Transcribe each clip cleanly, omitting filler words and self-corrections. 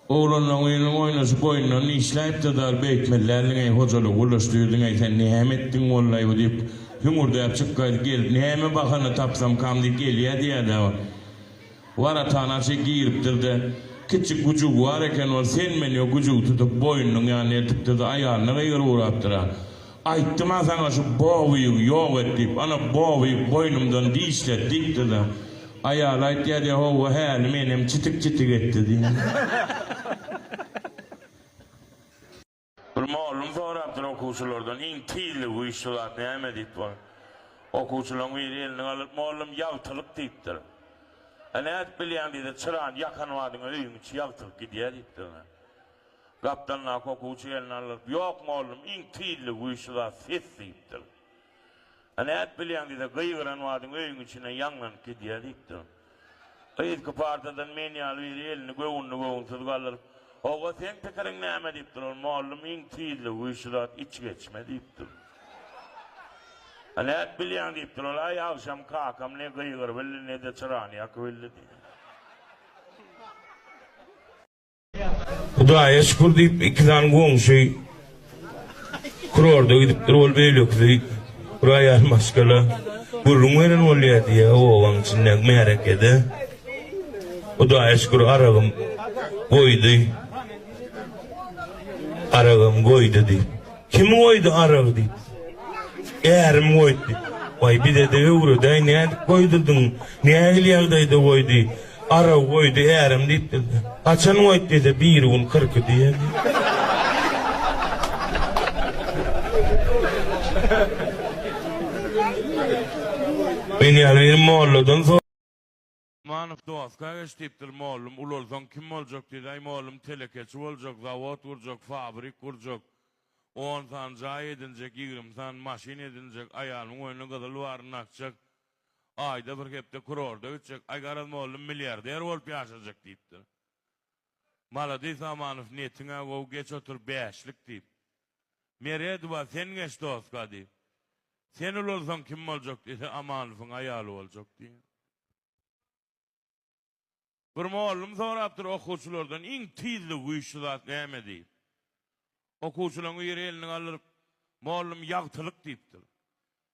Oğlanla oynaşı boyundan işleyip de dar beytmellerine hocalık ulaştırdın sen nihem ettin vallahi o deyip hümurda yapacak gayet gel niheme bakanı tapsam kamdik geliyor diye de var atanası giyiriptir de küçük kucuk var eken o sen beni o kucuk tutup boynun yani etikti de ayağına gayır uğraptıra ayttım ha sana şu boğuyu yok et deyip ana boğuyu boynumdan dişle dikti de ayağla diye de o hali benim çıtık çıtık etti diye. Malum soraptır okuvchilardan eng tiyli bu işçiler näme deyip var. Okuvchilar bir elini alıp malum yavtılık deyipdir. Näet bilýän diýdi çyran yakan wadyň öýüň içi yavtılık gidýär deyipdir. Gapdanlar okuvchi elini alıp yok malum eng tiyli bu işçiler ses deyipdir. Näet bilýän diýdi gıýgyran wadyň öýüň içine ýanlanyp gidýär deyipdir. Eýtki partadan men ýaly bir elini göwünni galyp oğa sen tekerin näme deyipdir, malum eng tiyli bu işler iç geçme deyipdir. Näet bilýän deyipdir, ay akşam kakam ne gıýgyr belli ne de çyran yak belli diýip. Hudaýa şükür diýip ikiden goňşy kurorda gidipdir, ol beýlekdi. Buraya maskala burun veren bolýar diýe owaň içinden merekede. Hudaýa şükür aragym goýdy. Aragım koydu deyip. Kim koydu arağı deyip. Eğerim koydu. Vay bir de övrüday ne koydun? Ne ehliyaldaydı koydu? Arağı koydu eğerim deyip dedi. Kaçan koydu dedi. 1:40 diye. Beni alayım molladan sonra. Manıf doğaska geçtiptir malum ulolsan kim olacak dedi ay malum telekeçi olacak zavod kuracak fabrik kuracak 10 tane cay edinecek 20 tane maşin edinecek ayağının oyunu kadar luarını açacak ayda bir hepte kurorda ütecek ay garaz malum milyarder olup yaşayacak deyiptir mala deysa manıf netine o geç otur 5'lik deyip mereye duva sen geç doğaska deyip sen ulolsan kim olacak dedi amanıfın ayalı olacak deyip bir malum sorapdyr okuvchilardan eng tiyli bu işçiler näme deyip. Okuvchilaryň ýeri elini alyp malum ýagtylyk diýipdir.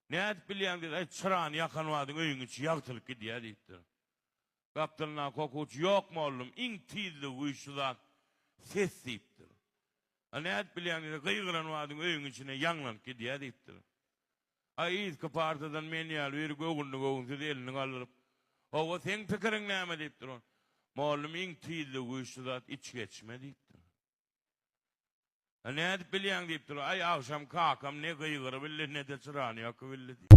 Näet bilýän diýdi, ay çyran yakan wadyň öýüň içi ýagtylyk gidýär diýipdir. Gapdylna okuvchi ýok malum eng tiyli bu işçiler ses diýipdir. Näet bilýän diýdi, gıýgyran wadyň öýüň içine ýanlanyp gidýär diýipdir. Ay izki partadan men ýaly bir göwünni elini alyp owa sen pikiriň näme diýipdir. Malum eng tiyli bu işler iç geçme deyipdir. Ne edip bilýän deyipdir, ay akşam kakam ne gıýgyr billi ne de çyran yak billi deyip.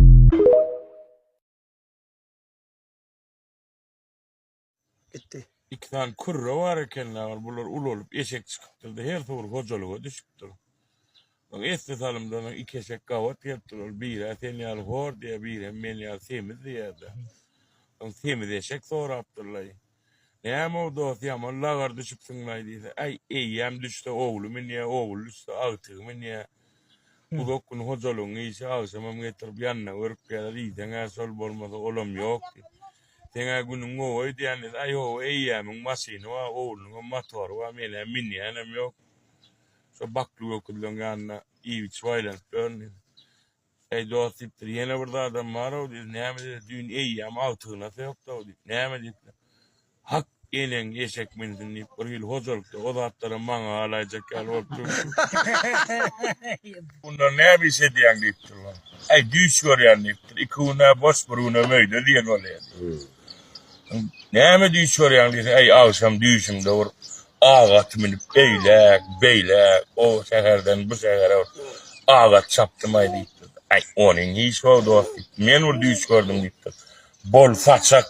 Gitti. İki tane kurra var ekenler, bular ul olup eşek çıkıptır da her doğru hocalığa düşüptür. Esti salımdan iki eşek gavat yaptılar, biri sen yal hor diye, biri men yal semiz diye de. Semiz eşek sonra yaptırlar. Näme o dosyam lagar düşüpsün diýdi. Ay eýem düşdi oğlum niye oğul düşdi agtygym niye. Bu dokun hojalygyň işi agşamam getirip ýanyna görüp gelýär sol bolmasa olam ýok. Teňe günüň oý diýänis ay o eýemiň masyny we oğlunyň motory we mene minýanem ýok. So bakly okulyň ýanyna iýi çwaýlan görnýär. Ey dosypdyr ýene bir adam bar o diýdi. Näme diýdi? Dün eýem agtygyna ýokda diýdi. Näme diýdi? Hak enen eşek minzinip bir yıl hozolukta o zatlara maňa alaýjak ýaly bolup durdy. Bunda näme bir şey diýen diýipdir. Ay düş görýän diýipdir. Iki güne boş bir güne möýde diýen bolýar. Näme düş görýän diýse ay akşam düşümde bir agat minip beýlek o şäherden bu şähere agat çapdymy diýipdir. Ay onuň hiç wagty men ol düş gördüm diýipdir. Bol saçak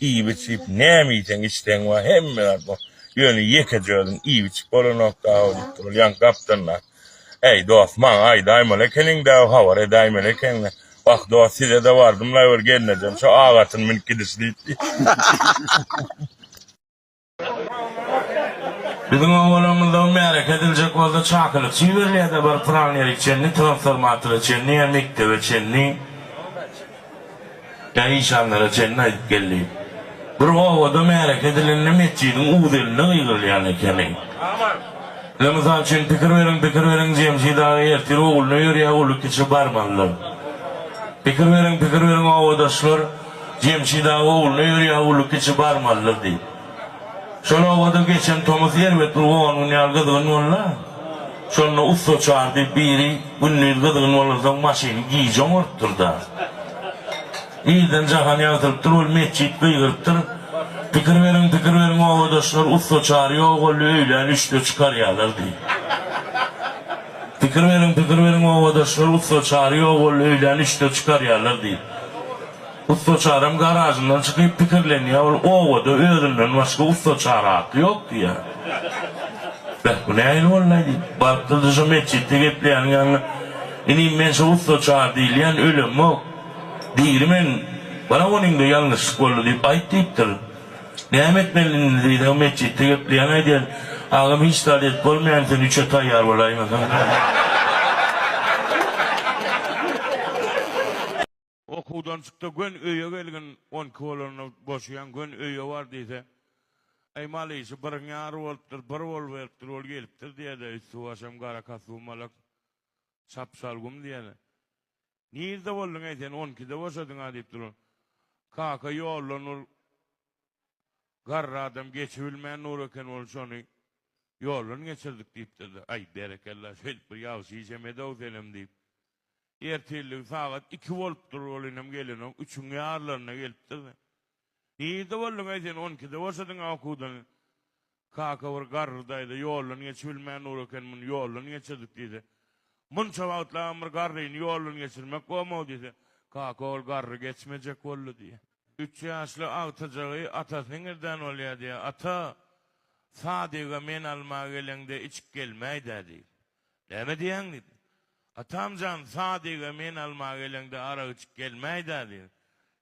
iyi biçip nämeýsen işten we hemme bu ýöne ýekejerdiň iyi biçip bolanokda awdypdyr ýan gapdynlar. Ey dost maň ay daýmal ekeniň de hawar daýmal ekenle bak dost size de bardım laýwer gelnejem şu agatyn min gidişdi. Bizim oğlanımızda merak edilecek oldu çakılık. Çivirliğe de bir planlar içenli, transformatör içenli, mektep içenli, ya inşanlar içenli ayıp geldi. Bir ovada merak edilen mescidin uğdilini yığılyan ekeni. Ne misal için pikir verin Cemşidagı ertir oğulunu yürüye oğlu keçi barmanlar. Pikir verin ovadaşlar Cemşidagı oğulunu yürüye oğlu keçi barmanlar deyip. Şonu ovada geçen Thomas Yerbet onun yalgıdığın oğla. Şonu usta çağırdı biri bunun yalgıdığın oğladan maşini giyeceğim ortur da. İyiden cahan yağdırıptır ol mescid kıygırıptır. Pikir verin ovadaşlar usta çağırıyor oğlu öyle üçte çıkar yağlar deyip. Pikir verin ovadaşlar usta çağırıyor oğlu öyle üçte çıkar yağlar deyip. Usta çağırım garajından çıkıp pikirleniyor ovada öğründen başka usta çağırı hakkı yok diye. Bu ne ayrı olaydı? Baktırdı şu mescitte gepleyen yani ineyim ben şu usta çağır değil yani ölüm mu? Değilim ben bana onun da yanlışlık oldu deyip ayıp deyiptir. Ne etmeliyim dedi o mescitte gepleyen aydı. Ağam hiç tadet olmayan sen üçe tayyar olayım. Okudan çıktı gün öye gelgen 10 kolonu boşayan gün öye var deyse. Ey malıysa bir yar oluptur, bir ol veriptir, ol geliptir diye de suvaşam gara kasumalık sapsalgum diye de. Nirde boldun ayten 12'de boşadın ha deyip durun. Kaka yollanır, garra adam geçivilmeyen uğraken ol şonu yollan geçirdik deyip dedi. Ay berekallah şöyle bir yavşı içemede o delim deyip. Ertellik saat 2 volttur olinam gelinim, 3'ün yarlarına geliptir de. Nirde boldun ayten 12'de boşadın ha okudan. Kaka var garradaydı yollan geçivilmeyen uğraken mun yollan geçirdik dedi. Mun çavatla amır garrayın yolun geçirmek olmadı dedi. Kaka ol garrı geçmeyecek oldu diye. 3 yaşlı avtacağı atasının irden oluyor diye. Ata sadiga men alma gelende içip gelmey dedi. Deme diyen dedi. Atamcan sadiga men alma gelende ara içip gelmey dedi.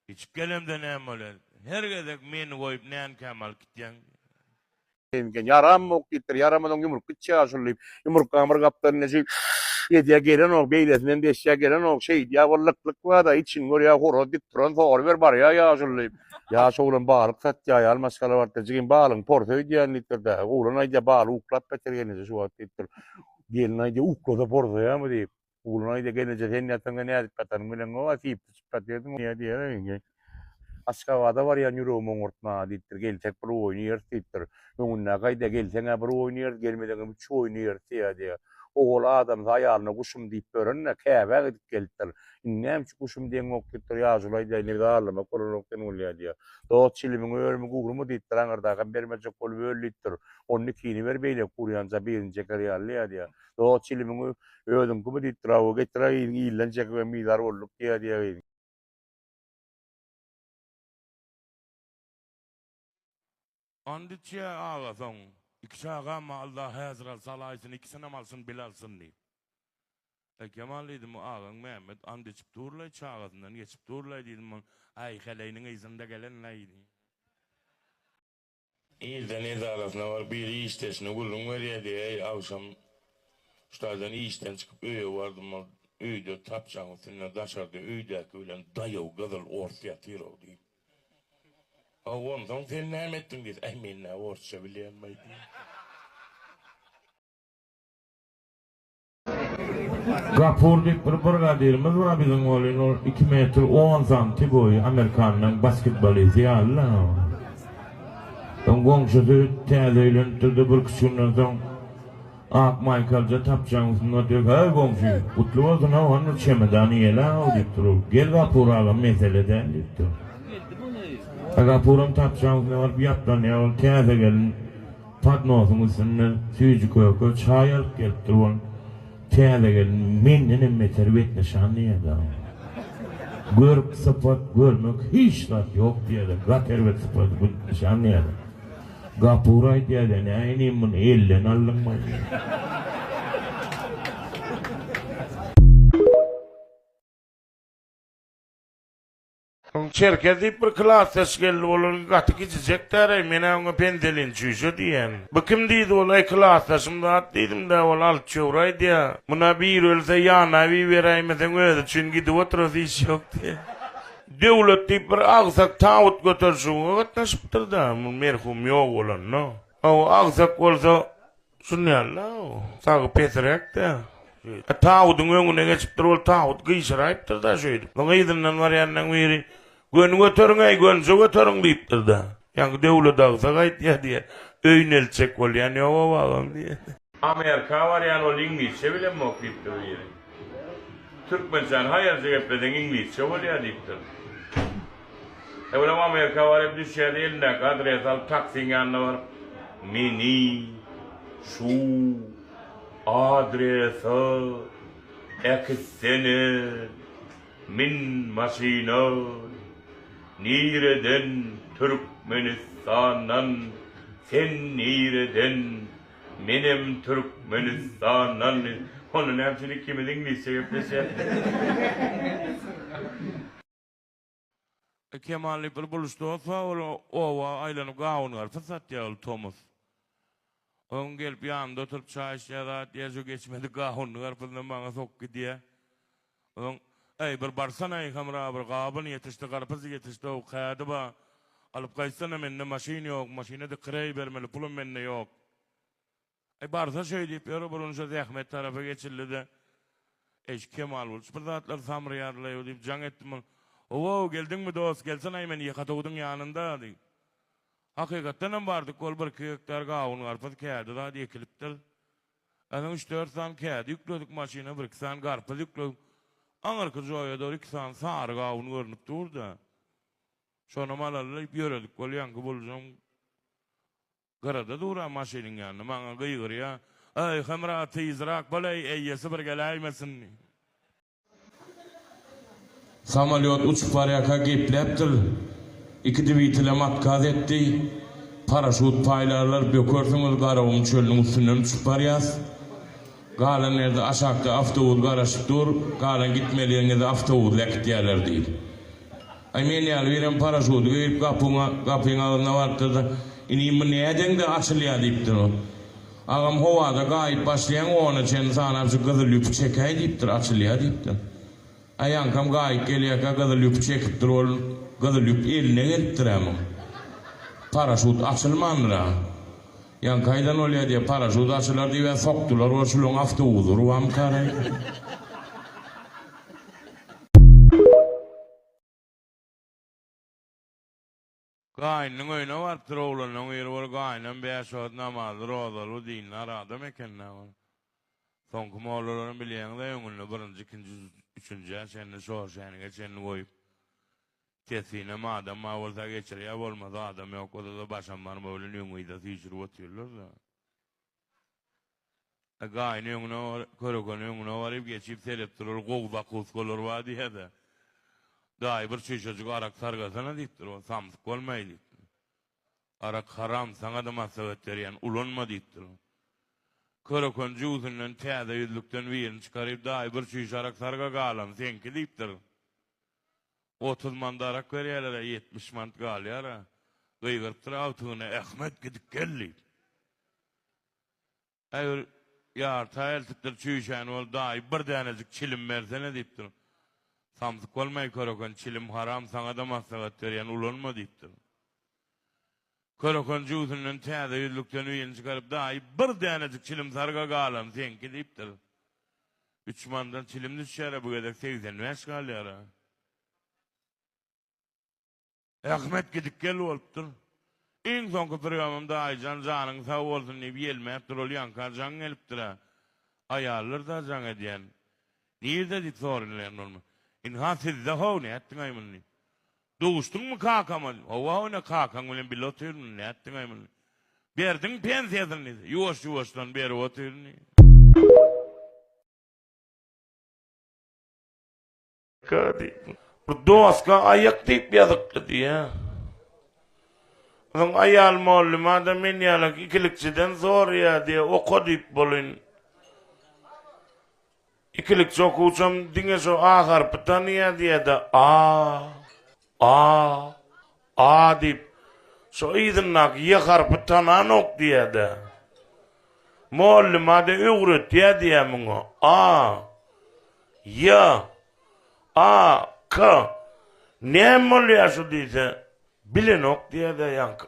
İçip gelemde ne oluyor? Her gedek men koyup neyen kemal gittiyen. Yaram mok gitter yaramadan yumruk gitçe aşırlayıp yumruk kamır kaplarına şey yediye gelen o beylesinden de eşya gelen o şey ya varlıklık var da için oraya horo dit turan for ver var ya aşırlayıp ya şoğlan bağırıp sat ya almaskala var tezgin bağlın portföy diyen litrde uğlan ayda bağlı uklat petergenize şu at dittir gelin ayda ukloda portföy ya mı deyip uğlan ayda gelince sen yatanga ne adet patanın bilen o atayıp patiyordun ya diye Askavada var ya yürüğümün ortma dittir gelsek bir oynuyor dittir. Önüne kayda gelsen bir oynuyor gelmeden üç oynuyor diye. Oğul adam ayarına kuşum deyip börünne kâbe gidip gelittir. İnnem şu kuşum diyen ok dittir yazılay diye ne dağırlama kolonokten oluyor diye. Doğut çilimin ölümü kuğrumu dittir anırdakan vermecek kol böylittir. Onun ikini ver beyle kuruyanca birinci kariyarlı diye. Doğut çilimin ölüm kumu dittir avu getir ayın iyilenecek ve midar olduk diye. Andıçya ağasın. İkisi ağam Allah hazır salaysın, ikisine malsın bilalsın deyip. Kemal dedim ağam Mehmet andıçıp durlay çağasından geçip durlay dedim. Ay heleynin izinde gelen neydi? İyiden izarasına var bir iştesine kulun var ya diye avşam ustadan işten çıkıp öye vardım. Öyde tapacağın üstüne daşardı öydeki öyle dayav kadar ortaya tiro deyip. Ondan sen ne ettin diye. Ay ben ne orta bilen miydi? Gapur deyip bir brigadirimiz var bizim oğlun 2 metre 10 santim boyu Amerikan'ın basketbolisti ya Allah. Komşusu tezeylentirdi bir kısımdan sonra Ak Michael'ca tapacağımızın diyor hey komşu kutlu olsun ha onun çemedanı yela deyip durur. Gel Gapur ağam meseleden deyip durur. Agapurum tapacağımız ne var bir yaptan ya ol teyze gelin patnosun üstüne suyucu koyup çay alıp gelip durun teyze gelin mennenin meterbet nişanlı ya da görüp sıfat görmek hiç yok diye de gaterbet sıfat nişanlı ya da Gapuray diye de ne aynıyım bunu elden alınmayın. Çerkezip bir klases geldi olur katı gidecekler mene ona pendelin çüşü diyen. Bakım deydi olay klasesimde attıydım da ol alt çoğray diye. Buna bir ölse yana bir vereyim eden öyle çünkü gidip oturası iş yok diye. devlet deyip bir ağzak tağut götürsün, gatnaşıptır da, merhum yok olan, no. O ağzak olsa, şunyalla, sağı petrek de. Tağutun önüne geçiptir, ol tağut gıyşırayıptır da şöyle. Lan iyidinlen var yandan biri, gön götürün ey, gönse götürün deyiptir da. Yani devlet ağzak ayt ya diye, öynelçek ol yani o bağım diye. Amerika var yani ol İngilizce bile mi okuyuptur o yeri? Türkmencan hayırca gepledin İngilizce ol ya deyiptir. Evlam Amerika var hep düşerdi elinden adres al taksin yanına var. Meni, şu, adresi, ekseni, min maşina, nireden Türkmenistan'dan, sen nireden benim Türkmenistan'dan. Onun hepsini kimin İngilizce yapmışlar. Kemal'le bir buluştu olsa o aylanıp gavunlar fırsat ya Thomas. On gelip yanımda oturup çay içer diye şu geçmedi gavunlar fırsatın bana sokku diye. On bir barsana yıkamra bir gavun yetişti karpızı yetişti o kayadı ba. Alıp kaysana menne maşin yok maşine kırayı vermeli pulum menne yok. Barsa söyleyip yürü bulunca zahmet tarafa geçildi de. Kemal bulmuş bir zatlar samriyarlıyor deyip can ettim onu. Ooo geldin mi dost gelsen aymen yıkatavudun yanında deyip. Hakikaten vardık kol bir kıyıklar gavun karpız kağıdı da diye kiliptir. Adam 3-4 san kağıdı yükledik maşine bir san karpız yükledik. Anarkı joya doğru 2 san sarı gavun görünüp durdu. Sonra malalayıp yürüdük kol yankı bulacağım. Garada dura maşinin yanına bana gıygır ya. Ay hamra teyzrak balay eyyesi bir gelaymesin. Samalyot uçup variyaka gepleptir. İki divitile matkaz etti. Paraşut paylarlar bökörsünüz garavun çölünün üstünden uçup variyas. Galan nerede aşakta avtavud garaşıp dur. Galan gitmeliğinizde avtavud lek diyerler değil. Ay men yal verem paraşutu verip kapına alına vardı da. İni neden de açılıyor deyiptir o. Ağam havada gayet başlayan onun için sana bir kızı lüp çekey deyiptir açılıyor deyiptir. Ayankam gayet geliyor ki kızı lüp çekiptir o kızı lüp eline geliptir ama. Paraşut açılmandıra. Yan kaydan oluyor diye paraşut açılır diye ve soktular o şulun hafta uğdur o amkarayı. Gaynın oyuna vardır oğlanın yeri var gaynın 5 saat namazı rozalı dinler adam ekenler var. Son kuma oğlanın bileyen de yönünü birinci, ikinci, üçüncü senini sorşayını geçenini koyup tesine madem olsa geçir ya olmadı adam yok o da başan var mı öyle yönüyü de tişir otuyorlar da. Gaynın yönüne körükün yönüne varıp geçip selip durur kovda kuskulur var diye de. Dahi bir çocuk arak sargasana deyiptir o samsık olmayı deyiptir. Arak haram sana da masavet veriyen ulanma deyiptir o. Körükün cüzünden teyze yüzlükten birini çıkarıp dahi bir çocuk arak sarga galam senki deyiptir. 30 manda arak veriyorlar 70 mand galyara. Gıygırttır avtığına Ahmet gidip geldi. Eğer yarta eltiktir çüşen ol dahi bir tanecik çilim versene deyiptir. Samsık olmayı körükün çilim haram sana da masavet veriyen ulanma deyiptir. Körükün cüzünden teyze yüzlükten üyeni çıkarıp dahi bir tanecik çilim sarga galam senki deyiptir. 3 mandan çilim düşer bu kadar 85 galyara. Ahmet gidip gel oluptur. En sonki programımda aycan canın sağ olsun deyip yelmeyiptir ol yankar can geliptir ha. Ayarlar da can ediyen. Nerede dit sorunlayan olma. İnha sizde hov ne ettin aymanın. Doğuştun mu kakamın? Hova ne kakan ulan bir oturun ne ettin aymanın. Berdin pensiyasını. Yuvaş yuvaştan beri oturun. Kadi. Bu doska ayak deyip yazıktı diye. Onun ayal moğlu madem en yalak ikilikçiden zor ya diye oku deyip bolun. İkilikçi okuçam dine so A harpi tanıya diye de A deyip so idinnak Y harpi tanan ok diye de. Moğlu madem öğret ya diye bunu A Y A K Ne oluyor şu diyse bilen ok diye de yank.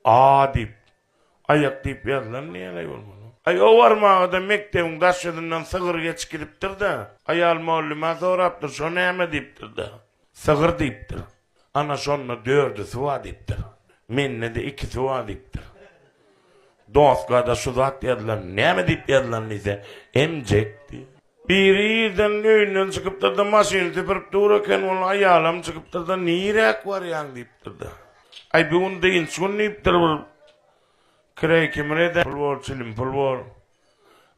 Aa deyip ayak deyip yazılan niye lay olmalı? Ay o varmağı da mektebin daşyadından sığır geç giriptir da. Ayal muallima soraptır şo neme deyiptir da. Sığır deyiptir. Ana şonuna 4'ü suva deyiptir. Menne de 2 suva deyiptir. Dostga da şu zat yazılan neme deyip yazılan ise emcek diye. Biri yerden önünden çıkıp da maşini tepirip dururken onu ayalam çıkıp da nirek var yan deyiptir da. Ay bir onu deyin şunu deyiptir bu. Krey kimine de pul var çilim pul var.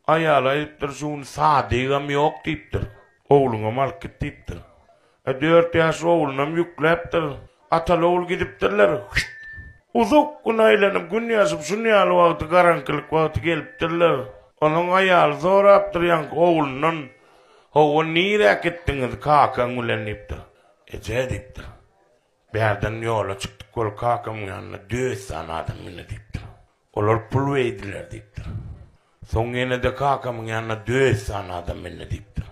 Ayala deyiptir şunu sadigam yok deyiptir. Oğluna malkit deyiptir. 4 yaş oğlunam yükleptir. Atalı oğul gidiptirler. Uzak gün aylanıp gün yazıp şunu yalı vakti karanlık vakti geliptirler. Onun ayalı zoraptır yank oğlunun. Hova nirek ettiniz kakan ulen deyiptir. Ece deyiptir. Berden yola çıktık kol kakamın yanına 4 tane adam yine deyiptir. Olar pul verdiler deyiptir. Son yine de kakamın yanına 4 tane adam yine deyiptir.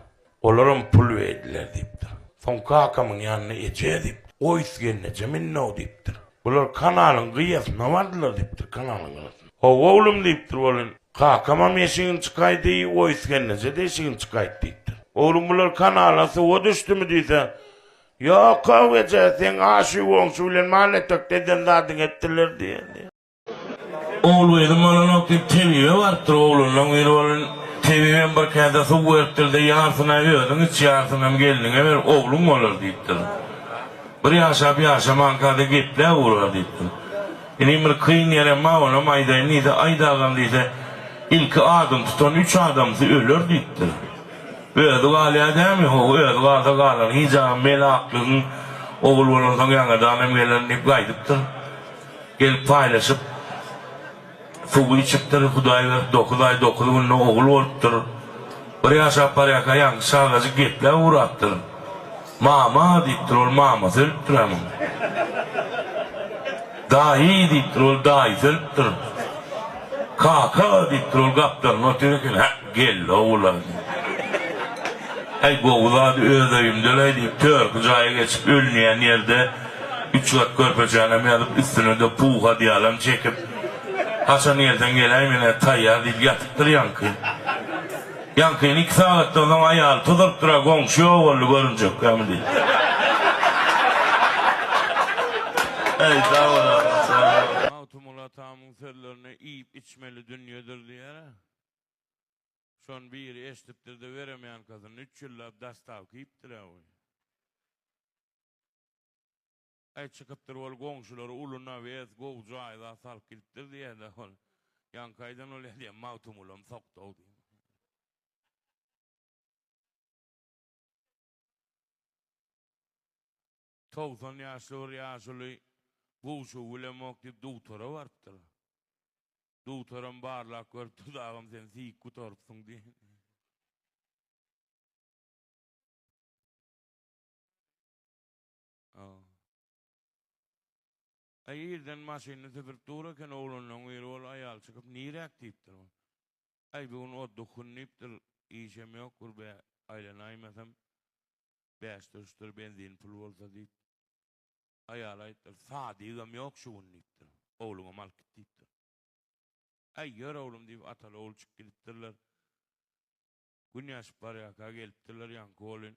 Olarım pul verdiler deyiptir. Son kakamın yanına ece deyiptir. O isgenine cemin ne o deyiptir. Olar kanalın kıyasına vardılar deyiptir kanalın kıyasına. Oğlum deyiptir olun. Kakama meşin çıkaydı o isgenine de eşin çıkaydı deyiptir. Oğlum bunlar kanalası o düştü mü deyse. Ya kavgece sen aşık olsun mahalletek deden zadın ettiler diye. Oğlu edim olan okuyup teviye vardır oğlundan bir olun teviye bir kağıda su vertir de yarsına verdin hiç yarsına geline ver oğlum olur deyiptir. Bir yaşa mankada gitle uğrar deyiptir. Yani bir kıyın yere mağına maydayın neyse aydağın deyse ilk adım tutan 3 adamsı ölür deyiptir. Öyle galiya değil mi? Öyle galiya hicam melaklığın oğul olundan yanıdan emgelerini kaydıptır. Gelip paylaşıp su içiptir, Huday ver, 9 ay 9 günlü oğul oluptur. Bir yaşa paraya yan sağgacı gitle uğrattır. Mama deyiptir ol mama sölüptür hemen. Dahi deyiptir ol dahi sölüptür. Kaka deyiptir ol kaptanın otururken gel oğlan. Ay boğuladı ödeyim döley deyip Törküca'ya geçip ölmeyen yerde 3 kat körpeçhanemi alıp üstüne de puha diyelim çekip Hasan yerden geleyim yine tayyar deyip yatıktır yankıyın. Yankıyın 2 saatte olan ayağı tutup dura komşu oğullu görünecek yani değil. Ey sağ olasın sağ olasın. Mağtumul hatamın sırlarını yiyip içmeli dünyadır diye. Son bir eşittir de veremeyen kadın 3 yıllar dastav kiyiptir abi. Ay çıkıptır ol komşuları uluna ve ez govcu ayda salk gittir diye de ol. Yankaydan öyle diye mağtumulum soktu o diye. 90 yaşlı govcu ulemak deyip doktora varttır. Doktoram barlak var tudağım sen siyik kutorpsun diye. Ay yerden maşinini tepirip dururken oğlundan uyur ol ayal çıkıp nirek deyiptir. Ay bir onu o dokunniptir işem yoktur be aylen aymasam 5-3 benzin pul olsa deyip ayal ayıttır sadigam yok şu unniptir. Oğluna malkit deyiptir. Ay yer oğlum deyip atalı oğul çık gidiptirler. Güneş paraya geliptirler yankı oğlun.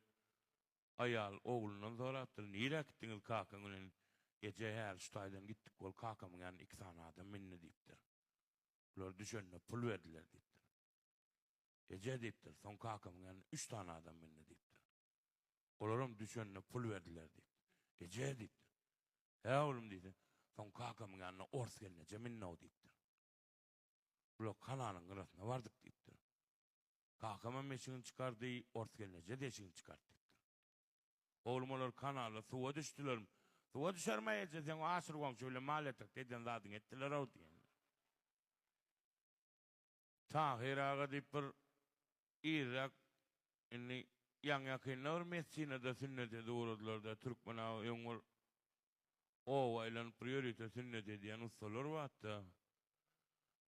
Ayal oğlundan sorattır. Nirek gittiniz kakan unen. Gece her şutaydan gittik ol kakamın yani 2 tane adam minne deyiptir. Bunlar düşünle pul verdiler deyiptir. Gece deyiptir. Son kakamın yani 3 tane adam minne deyiptir. Olurum düşünle pul verdiler deyiptir. Gece deyiptir. He oğlum deyiptir. Son kakamın yanına ors gelince minne o deyiptir. Bunlar kananın arasına vardık deyiptir. Kakamın meşini çıkardığı ors gelince deşini çıkarttı deyiptir. Oğlum onlar kanala suva düştüler mi? Suva düşermeyeceğiz yani aşırı komşu öyle mahalletek deden zaten ettiler o diye. Tahir ağa deyip bir İrak inni yan yakınlar Messine'de sünnete doğradılar da Türkmen ağa yongul o aylan priorite sünnete diyen ustalar var hatta.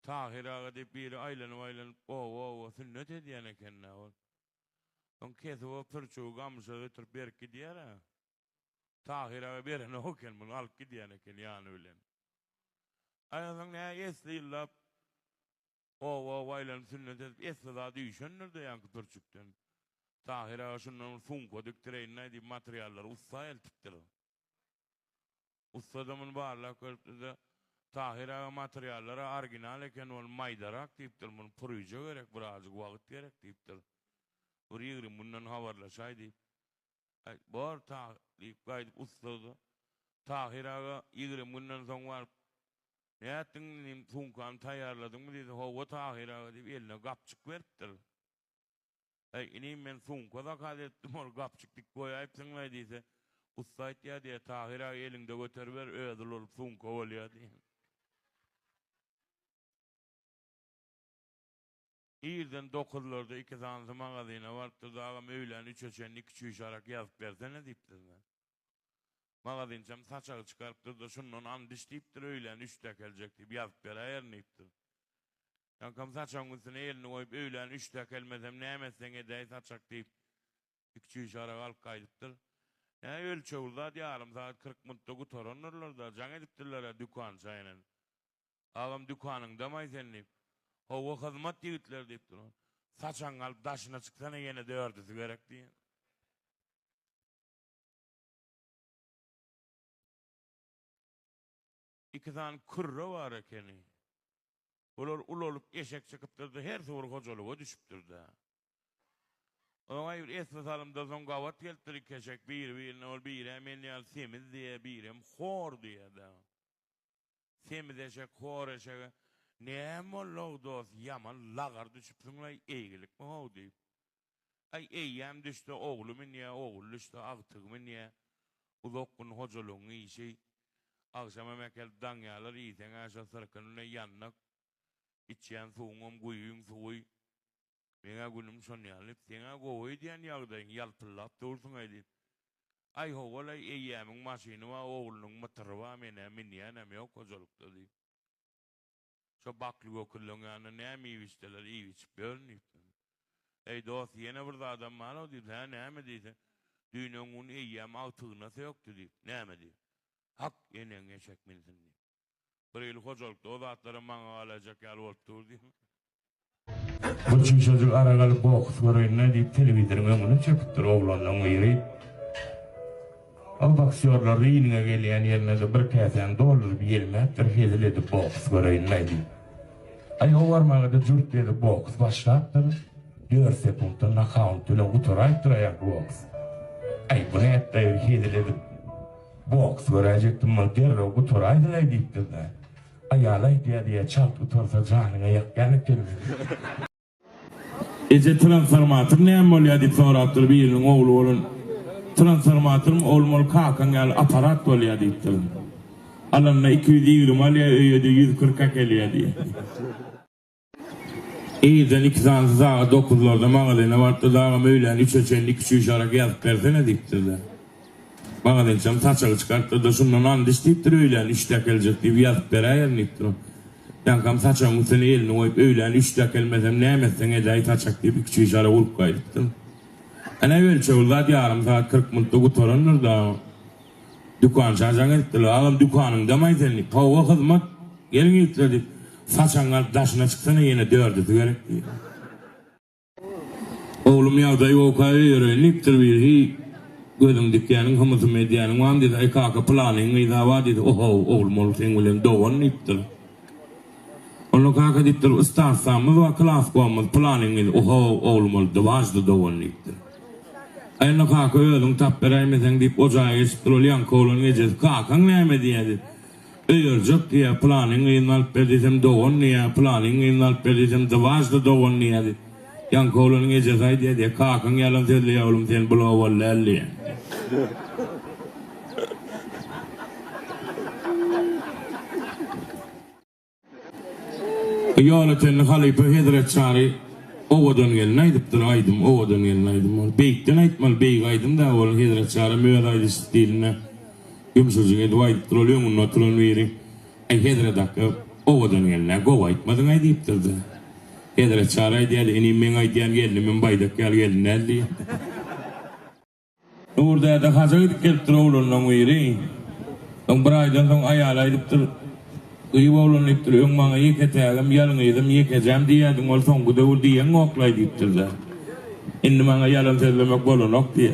Tahir ağa deyip bir aylan o sünnete diyen ekenler var. On kez o pırçoğu gamşa götürüp berki diyer ha. Tahir'a berene hoken bunu alıp gidiyene ken yani öyle. Ayazan ne esliyle o vaylan sünnet edip esli daha düşenler de yankı Türkçükten. Tahir'a şundan funko döktüreyin ne diyeyim materyaller usta el tuttular. Ustadamın bağırla körpüde Tahir'a materyalleri orijinal eken ol maydarak deyiptir bunu pürüyce gerek birazcık vakit gerek deyiptir. Bir yığırım bundan havarlaşay deyip. Bor deyip gaydıp ustadı. Tahir'a yığırım bundan son var. Ne ettin deyip funkan tayarladın mı dedi. Hova Tahir'a deyip eline kapçık veriptir. İneyim ben funkada kadettim ol kapçık dik koyayıp sınlay deyse. Ustayt ya diye Tahir'a elinde götürüver ödül olup funka oluyor diye. İyiden 9'larda 2 tane magazine vardı da ağam öğlen 3 öçenli küçüğü şarak yazıp versene deyiptir. Magazincem saçağı çıkarıptır da şunun andiş deyiptir öğlen 3'te gelecek deyip yazıp ver ayar neyiptir. Yankam saçağın üstüne elini koyup öğlen 3'te gelmesem ne yemezsen edey saçak deyip küçüğü şarak alıp kaydıptır. Yani ölçüyorlar yarım saat 40 minutta kutoranırlar da can ediptirler dükkan çayının. Ağam dükkanın damay sen deyip. Hava hizmet yigitler deyip durun. Saçan alıp daşına çıksana yine de ördüsü gerek diye. İki tane kırra var ekeni. Ular ul olup eşek çıkıptır da her sefer hocalığa düşüptür da. Ona bir esna salımda son gavat geltir keşek birine ol bir hemen yal semiz diye birim hor diye da. Semiz eşek hor eşek. Ne mollog dost yaman lagar düşüpsün ay eğilik mi o deyip. Ay eyyem düştü oğlumun ya oğul düştü ağtığımın ya. Uzokkun hocaluğun iyi şey. Akşam emekel danyalar iyisen aşağı sarkınına yannak. İçyen soğumum kuyuyun soğuy. Bana günüm son yanıp sana koğuy diyen yağdayın yalpıllap dursun ay deyip. Ay hovalay eyyemin maşini var oğlunun mıtırı var menemin yenem yok hocalıkta deyip. Şu baklık okulun yanı ne mi içtiler iyi içip görünüp. Ey dost yine burada adam var o deyip. Ha ne mi deyip. Düğünün onu eyyem altığına yoktu deyip. Ne mi deyip. Hak yenen eşek minsin deyip. Bir yıl hocalıkta o zatları bana alacak yer oldu deyip. Bu çocuk aragalı boks var ne deyip televizörün önüne çöpüttür oğlanla uyarayıp. O boksörler ringine gelen yerine de bir kesen dolar bir yelmektir heziledi boks var ne deyip. Ay o varmağı da cürt dedi boks başlattır. 4 sekundda knockout ile oturayıptır ayak boks. Ay bu ne etti heziledi boks görecektim mal derre oturaydı da deyiptir de. Ayağlay diye çalt otursa canına yak yanık gelir. Transformatör ne oluyor deyip sorattır bir yılın oğlu olun. Transformatörüm olmalı kalkan gel aparat oluyor deyiptir. Alanına 220 alıyor öyle 140'a geliyor diye. İyiden 2 tane sağa 9'larda mağazine vardı dağım öğlen 3 öçenli küçüğü şarak yazıp versene deyiptir de. Mağazincem saçağı çıkarttı da şundan andiş deyiptir öğlen 3'te gelecek deyip yazıp ver ayar deyiptir. Yankam saçağın üstüne elini koyup öğlen 3'te gelmesem ne yemezsen edeyi taçak deyip küçüğü şarak olup kaydıptır. Hani ölçüyorlar yarım saat 40 minutta kutoranır da. Dükkan çarşan ettiler. Ağam dükkanın damay senlik. Hava hizmet gelin yükledik. Saçanlar daşına çıksana yine dördü gerek diye. Oğlum yavdayı o kadar öğreniptir bir hi. Gözüm dükkanın hımızı medyanın var dedi. Ay kaka planın iyda var dedi. Oho oğlum oğlum sen ulen doğan niptir. Onu kaka dittir ıstarsamız var klas koymaz planın iyda. Oho oğlum oğlum dıvajdı doğan niptir. Ayna kaka öğlün tapperaymesen deyip ocağa geçip durulayan kolun geçeceğiz. Kakan neyme diye. Öğürcük diye planın iyinalp edisem doğun niye. Planın iyinalp edisem dıvajdı doğun niye. Yan kolun geçeceğiz diye. Kakan yalan sedli oğlum sen bulağı vallahi. Yoleten halipe hedret çari. Ovadan gelnaydıptır aydım, ovadan gelnaydım. Beytten aytmal beyg aydım da oğlum hedret çari müyad aydı stiline. Yumuşacık edu aydıptır oluyor mu notulun veri. Ay hedret dakika ovadan gelnay, gov aytmadın aydıptır da. Hedret çari aydı yani eneyim ben aydiyan geldim, ben baydak gel gelin eldi. Orada da hazır keltir oğlunun uyri. Tong braydan tong ayalaydıptır. Kıyı oğlun iptir. Yung mga yiketagam yalın yedim yikecem diye dong ol tong guda ul diye ngoklaydıptır da. Indi mga yalan sedlemek bolunok diye.